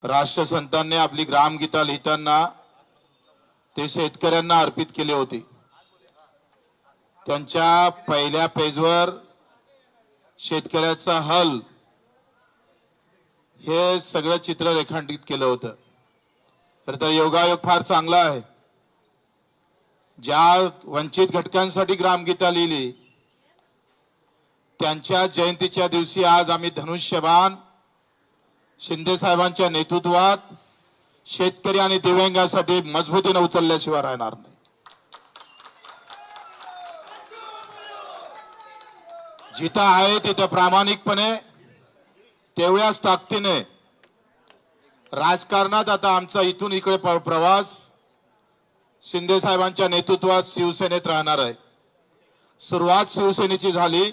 राष्ट्रसंतांनी आपली ग्रामगीता लिहिताना ते शेतकऱ्यांना अर्पित केले होते। त्यांच्या पहिल्या पेजवर शेतकऱ्याचा हल हे सगळं चित्र रेखांकित केलं होतं। तर योगायोग फार चांगला आहे। ज्या वंचित घटकांसाठी ग्रामगीता लिहिली त्यांच्या जयंतीच्या दिवशी आज आम्ही धनुष्यबाण शिंदे साहेबांच्या नेतृत्वात शेतकरी आणि दिव्यांगांसाठी मजबूतीने उचलल्याशिवाय राहणार नाही। जिथं आहे तिथं प्रामाणिकपणे तेवढ्याच ताकदीने राजकारणात आता आमचा इथून इकडे प्रवास शिंदे साहेबांच्या नेतृत्वात शिवसेनेत राहणार आहे। सुरुवात शिवसेनेची झाली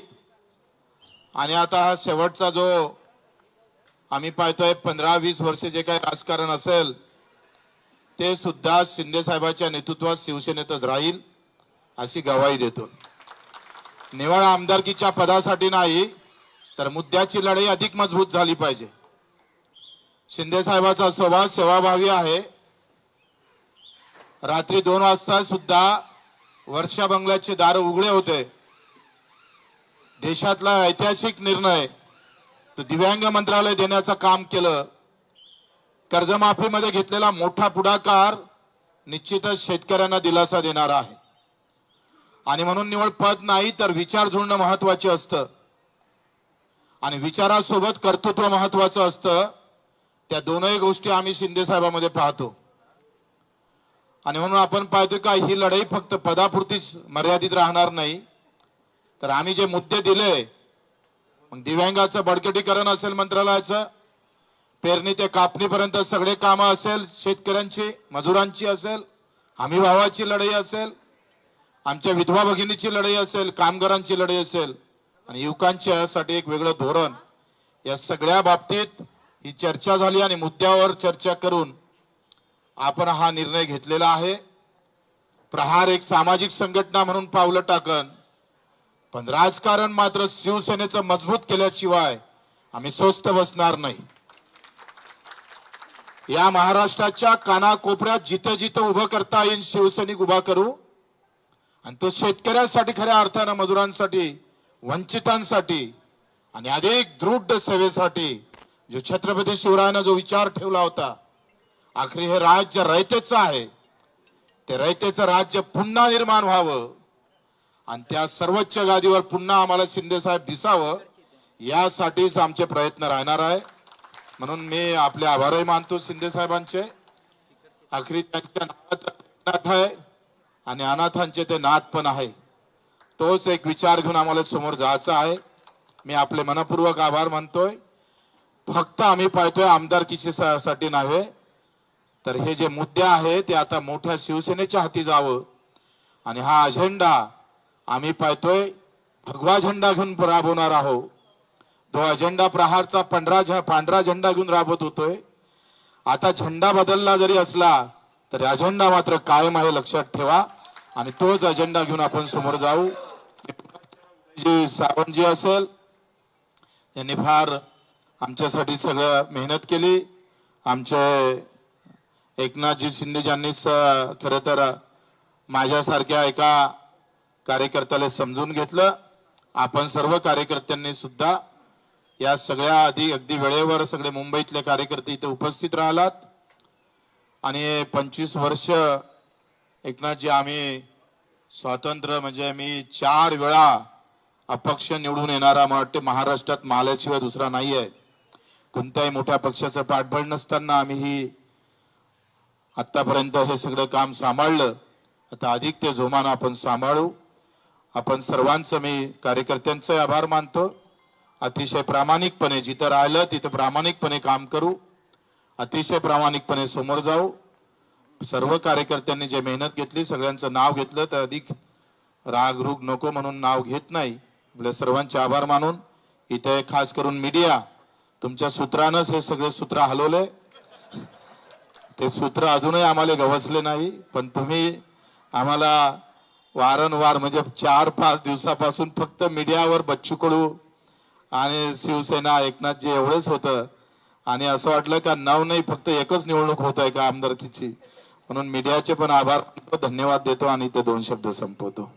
आणि आता हा शेवटचा जो आम्ही पाहतोय 15-20 वर्ष जे काही राजकारण असेल ते सुद्धा शिंदे साहेबांच्या नेतृत्वात शिवसेनेतच राहील अशी ग्वाही देतो। निवड आमदारकीच्या पदासाठी नाही तर मुद्द्याची लढाई अधिक मजबूत झाली पाहिजे। शिंदे साहेबांचा स्वभाव सेवाभावी आहे। रात्री 2 वाजता सुद्धा वर्षा बंगल्याचे दार उघडे होते। देशातला ऐतिहासिक निर्णय तर दिव्यांग मंत्रालय देण्याचं काम केलं। कर्जमाफीमध्ये घेतलेला मोठा पुढाकार निश्चितच शेतकऱ्यांना दिलासा देणार आहे आणि म्हणून निवड पद नाही तर विचार जुळणं महत्त्वाचे असतं आणि विचारासोबत कर्तृत्व महत्त्वाचं असतं। त्या दोनही गोष्टी आम्ही शिंदे साहेबांमध्ये पाहतो आणि म्हणून आपण पाहतो का ही लढाई फक्त पदापुरतीच मर्यादित राहणार नाही तर आम्ही जे मुद्दे दिले मग दिव्यांगाचं बळकटीकरण असेल, मंत्रालयाचं पेरणी ते कापणीपर्यंत सगळे कामं असेल, शेतकऱ्यांची मजुरांची असेल, हमी भावाची लढाई असेल, आमच्या विधवा भगिनीची लढाई असेल, कामगारांची लढाई असेल आणि युवकांच्यासाठी एक वेगळं धोरण, या सगळ्या बाबतीत ही चर्चा झाली आणि मुद्द्यावर चर्चा करून आपण हा निर्णय घेतलेला आहे। प्रहार एक सामाजिक संघटना म्हणून पावलं टाकन पण राजकारण मात्र शिवसेनेचं मजबूत केल्याशिवाय आम्ही स्वस्थ बसणार नाही। या महाराष्ट्राच्या कानाकोपऱ्यात जिथे जिथे उभं करता येईल शिवसैनिक उभा करू आणि तो शेतकऱ्यांसाठी, खऱ्या अर्थानं मजुरांसाठी, वंचितांसाठी आणि अधिक दृढ सेवेसाठी जो छत्रपती शिवरायानं जो विचार ठेवला होता, आखरी हे राज्य रयतेचं आहे, ते रयतेचं राज्य पुन्हा निर्माण व्हावं आणि त्या सर्वोच्च गादीवर पुन्हा आम्हाला शिंदे साहेब दिसावं यासाठीच आमचे प्रयत्न राहणार आहे। म्हणून मी आपले आभारही मानतो शिंदे साहेबांचे। आखरी त्यांच्या नावात नाथ आहे आणि अनाथांचे ते नाथ पण आहे। तोच एक विचार घेऊन आम्हाला समोर जायचं आहे। मी आपले मनपूर्वक आभार मानतोय। फक्त आम्ही पाहतोय आमदारकीची साठी नाही तर हे जे मुद्दे आहे ते आता मोठ्या शिवसेनेच्या हाती जावं आणि हा अजेंडा आम्ही पाहतोय भगवा झेंडा घेऊन राबवणार आहोत। तो अजेंडा प्रहारचा पांढरा झेंडा घेऊन राबवत होतोय। आता झेंडा बदलला जरी असला तरी अजेंडा मात्र कायम आहे, लक्षात ठेवा आणि तोच अजेंडा घेऊन आपण समोर जाऊ। जी सावंतजी असेल यांनी फार आमच्यासाठी सगळं मेहनत केली। आमचे एकनाथजी शिंदे यांनी खरं तर माझ्यासारख्या एका कार्यकर्त्याला समजून घेतलं। आपण सर्व कार्यकर्त्यांनी सुद्धा या सगळ्या अगदी वेळेवर सगळे मुंबईतले कार्यकर्ते इथे उपस्थित राहिलात आणि 25 वर्ष एकनाथजी आम्ही स्वातंत्र्य म्हणजे मी 4 वेळा अपक्ष निवडून येणारा मला वाटते महाराष्ट्रात माल्याशिवाय दुसरा नाही आहे। कोणत्याही मोठ्या पक्षाचं पाठबळ नसताना आम्ही ही आतापर्यंत हे सगळं काम सांभाळलं। आता अधिक ते जोमानं आपण सांभाळू। आपण सर्वांचं मी कार्यकर्त्यांचे आभार मानतो। अतिशय प्रामाणिकपणे जिथं राहिलं तिथं प्रामाणिकपणे काम करू, अतिशय प्रामाणिकपणे समोर जाऊ। सर्व कार्यकर्त्यांनी जे मेहनत घेतली सगळ्यांचं नाव घेतलं तर अधिक रागरूग नको म्हणून नाव घेत नाही। आपल्या सर्वांचे आभार मानून इथे खास करून मीडिया तुमच्या सूत्रानंच हे सगळे सूत्र हलवले। ते सूत्र अजूनही आम्हाला गवसले नाही पण तुम्ही आम्हाला वारंवार म्हणजे 4-5 दिवसापासून फक्त मीडियावर बच्चू कडू आणि शिवसेना एकनाथजी एवढंच होतं आणि असं वाटलं का नाव नाही फक्त एकच निवडणूक होत आहे का आमदारकीची, म्हणून मीडियाचे पण आभार, धन्यवाद देतो आणि ते 2 शब्द संपवतो.